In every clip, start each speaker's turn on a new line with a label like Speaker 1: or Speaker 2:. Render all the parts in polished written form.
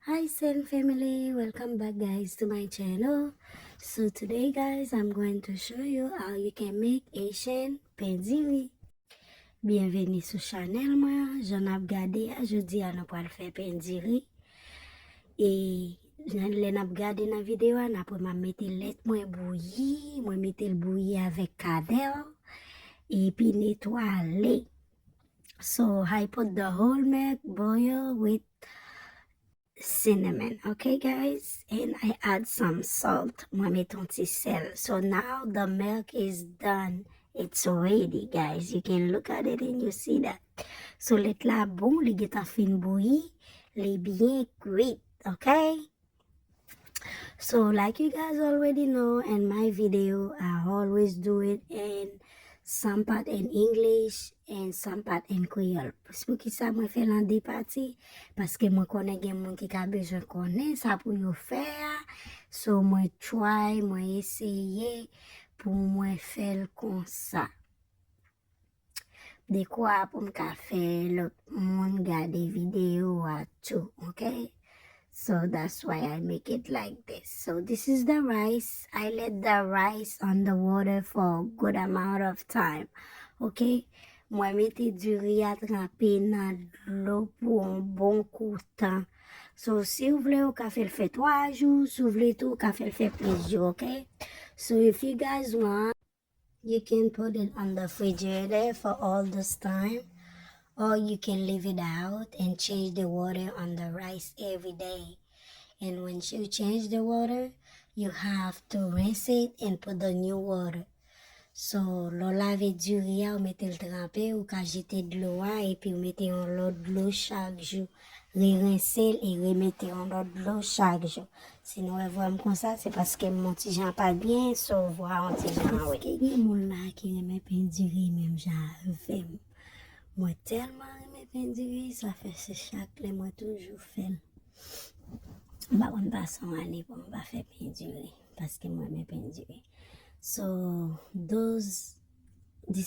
Speaker 1: Hi Sen family, welcome back guys to my channel. So today guys, I'm going to show you how you can make Haitian Diri. Bienvenue sur channel moi, j'en ai regardé aujourd'hui à nous pour faire Diri. Et j'en ai regardé dans vidéo, on a pour mettre lait moi bouilli, moi mettre le bouilli avec cannelle et puis nettoyer. So I put the whole milk boil with cinnamon, okay guys, and I add some salt, moi met un petit sel. So now the milk is done, it's ready guys, you can look at it and you see that. So let la bon, li get a fin bouilli, li bien cuit, okay. So like you guys already know, in my video I always do it in some part in English and some part in Creole. Pou ki sa mwen fè lan di pati, paske mwen konen gen moun ki ka bejan konen sa pou yo fè. So mwen try, mwen eseye pou mwen fèl kon sa. De kwa pou mka fè lot moun gade video a tou, okay? So that's why I make it like this. So this is the rice. I let the rice on the water for a good amount of time. Okay? Moi mette Diri a tremper dans l'eau pour un bon coup de temps. So si vous voulez, vous pouvez faire le fait 3 jours. Si vous voulez tout, vous pouvez faire le fait plus jours. Okay? So if you guys want, you can put it on the refrigerator for all this time. Or you can leave it out and change the water on the rice every day. And when you change the water, you have to rinse it and put the new water. So, l'on lave Diri, ou mette le trempe, ou ka jete de l'eau, et puis ou mette en l'eau de l'eau chaque jour. Rincer et remettre en l'eau de l'eau chaque jour. Sinon, elle voit comme ça, c'est parce que mon petit Jean pas bien, so voir un petit Jean, oui. Il y a mon là qui aime Diri, même Jean fait. Moi tellement aime Diri, ça fait c'est chaque les moi toujours fait. Bah on passe en année pour me faire Diri parce que moi aime Diri. So this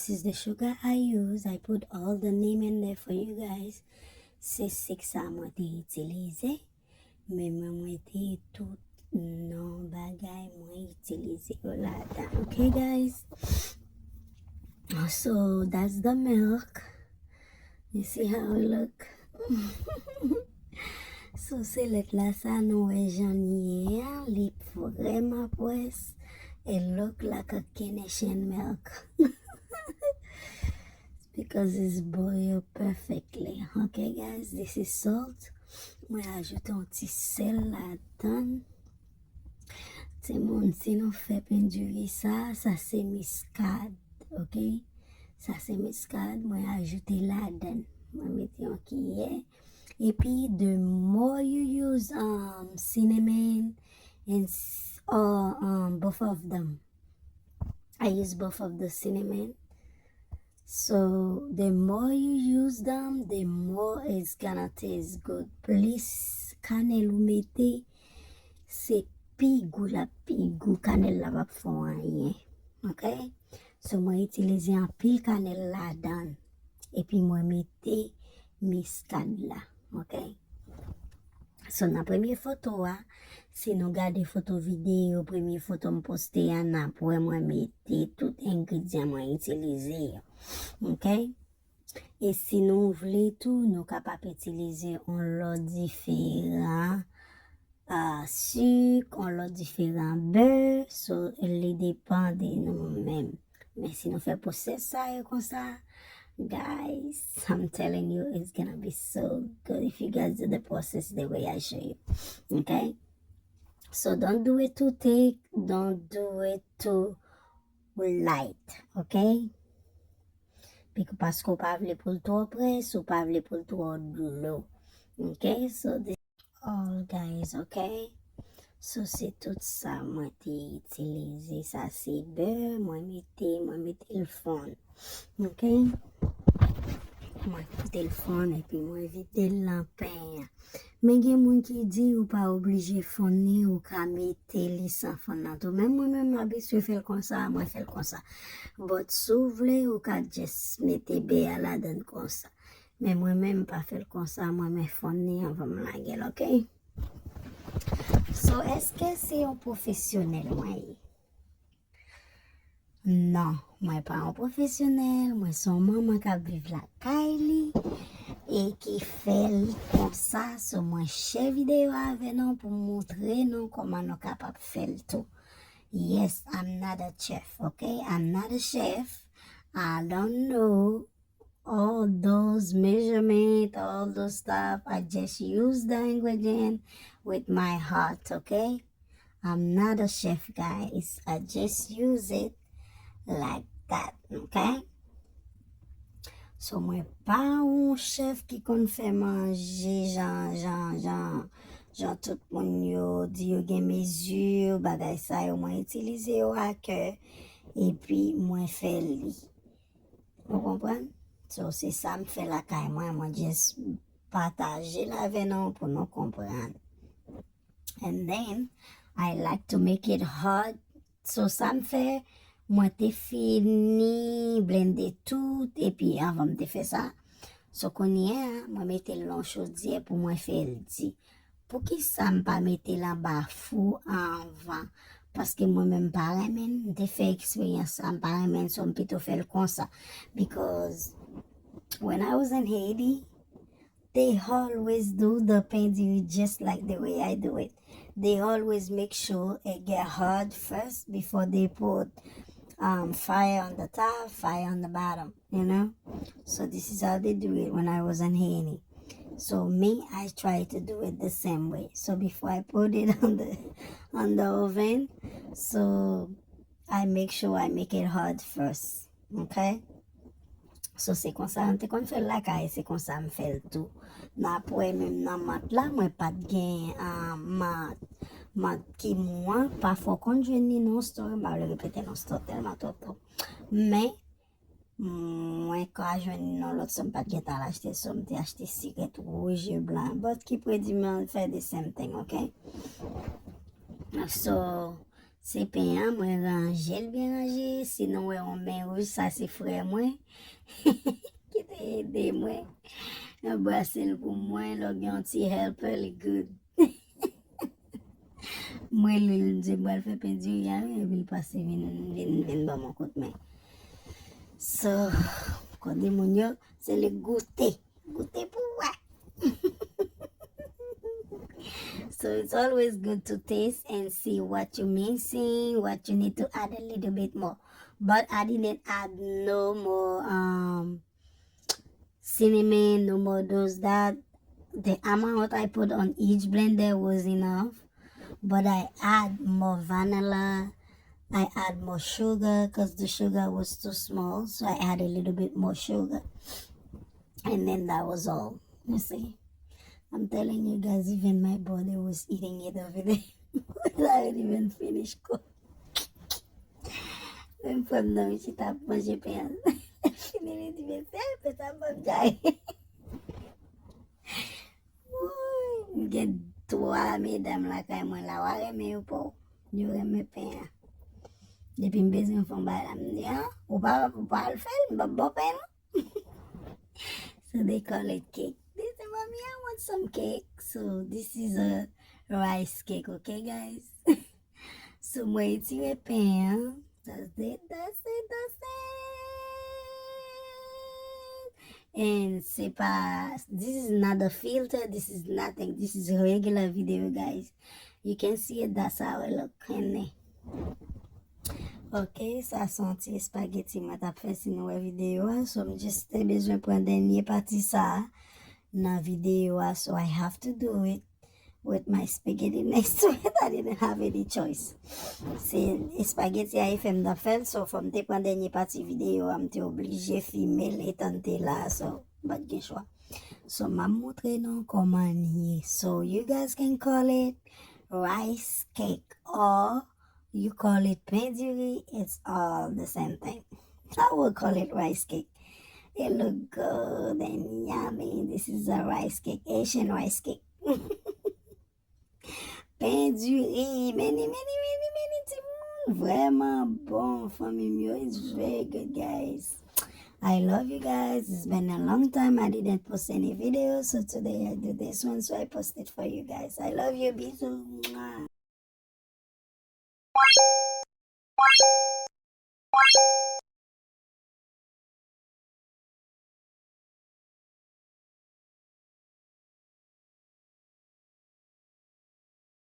Speaker 1: is the sugar I use. I put all the name in there for you guys. C'est 6 à moi utiliser, mais moi tout non bagay moi utiliser là-dedans. Okay guys. So that's the milk. You see how it look? So c'est let la sa nou e janye, li vraiment pues. It look like a Haitian milk. Because it's boiled perfectly. Okay guys, this is salt. Moi ajoute un petit sel là-dedans. C'est mon si nou fait Diri ça c'est muscade, ok? Ça c'est muscade, moi ajoute là-dedans. Moi mette un cuillère. Et puis, the more you use cinnamon and both of them, I use both of the cinnamon. So the more you use them, the more it's gonna taste good. Please, cannelle ou mette, c'est pigou la pigou, cannelle la va fon rien. Okay? So moi utilise un pile cannelle là-dedans. Et puis moi mette muscade là. Okay? So na première photo si nous gardons photo vidéo, première photo me poster na pour moi mettre tout ingrédient moi utiliser. Okay? Et si nous voulons tout, nous capable utiliser un lot différent sucre, un lot différent beurre, so il dépend de nous-mêmes. Mais si nous faisons process ça et comme ça, guys, I'm telling you, it's gonna be so good if you guys do the process the way I show you. Okay? So don't do it too thick, don't do it too light. Okay? Parce qu'on pas vle pour trop presse ou pas vle pour trop l'eau. Okay? So this all guys, okay? So c'est tout ça moi t'ai utilisé. Ça c'est beurre, moi mette le fond. Okay? Moi vider le fond et puis moi vider le lampin. Mais gen moun qui dit ou pas obligé fondre ou ka mette li sans fondre tout. Même moi-même habitué faire comme ça, moi faire comme ça. But souvle ou ka just mette be à la dedans comme ça. Mais moi-même pas faire comme ça, moi me fondre avant la gueule, OK? So, est-ce que c'est un professionnel, moi? Non, moi pas un professionnel, moi son maman qui vive la Kylie et qui fait comme ça sur mon chef vidéo avec nous pour montrer nous comment nous capable faire tout. Yes, I'm not a chef, okay? I'm not a chef. I don't know all those measurements, all those stuff. I just use the ingredient with my heart, okay? I'm not a chef, guys. I just use it like that, okay? So, mwen pa un chef ki kon fè manje jan tout moun yo di yo gen mezur, bagay sa yo mwen itilize yo akè, epi mwen fè li. Vous comprenez? So, c'est ça me fait la caille. Moi, just partager la venon pour nous comprendre. And then, I like to make it hot. So, ça me fait, moi, te fini, blender tout, et puis avant de faire ça, so qu'on y est, moi, mette l'on chaudier pour moi faire le dit. Pour qui ça me pas mettre là bas fou avant? Parce que moi-même, pareil, je fais expérience, ça me pareil, so plutôt faire comme ça. Because when I was in Haiti, they always do the pain just like the way I do it. They always make sure it get hard first before they put fire on the top, fire on the bottom, you know? So this is how they do it when I was in Haiti. So me, I try to do it the same way. So before I put it on the oven, so I make sure I make it hard first, okay? So c'est comme ça, on te kon fè la caille, c'est comme ça me fait tout. Na pouè même nan mat la, mwen pat gen mat ki mwen, pa fò kon jwen ni non store, ba le repete non store telman toto. Mais mwen ka jwen ni non lot som pat gen tal achete, som te achete siret rouge blanc, but ki predi men fè the same thing, okay? So, c'est payant, mwen range l bien range, sinon wè on men rouge, ça c'est frère mwen. Ki te ede mwen. Yon brasel pou mwen, log yon ti helper li good. Mwen li di mwen fè pendi yon, yon vil pase vin ba mon kote men. So, kode moun yo, se le goûter. Goûter pou wè. So it's always good to taste and see what you're missing, what you need to add a little bit more. But I didn't add no more cinnamon, no more those that. The amount I put on each blender was enough. But I add more vanilla. I add more sugar because the sugar was too small. So I add a little bit more sugar. And then that was all. You see? I'm telling you guys, even my brother was eating it over there. I didn't even finish cooking. Même femme nan si tap manje pen. Fini di men fè, pe sa mbap jay. Gen 3 mesdames la kay mwen la ware men yo pou. Yo reme pen. Depi mbeze yon fon ba la mdi, ou pa al fè, mbap bo pen. So they call it cake. They say, Mommy, I want some cake. So this is a rice cake, okay guys? So mwen tire pen, that's it. And c'est pas, this is not a filter, this is nothing. This is a regular video, guys. You can see it, that's how it look. Ok, ça senti spaghetti mwen tap fè si nou video. So m just te bezwen pren denye pati sa nan video. So I have to do it with my spaghetti next to it. I didn't have any choice. Se spaghetti a fèm da fèl, so fòm te pren denye pati video, am te oblige filmer etan te la. So, bat gen chwa. So, ma montre nou koman ye. So, you guys can call it rice cake or you call it pain Diri, it's all the same thing. I will call it rice cake. It look good and yummy. This is a rice cake, Haitian rice cake. Pain Diri, many. Vraiment bon, famille mio. It's very good, guys. I love you guys. It's been a long time I didn't post any videos, so today I do this one, so I post it for you guys. I love you. Bisous. Mwah.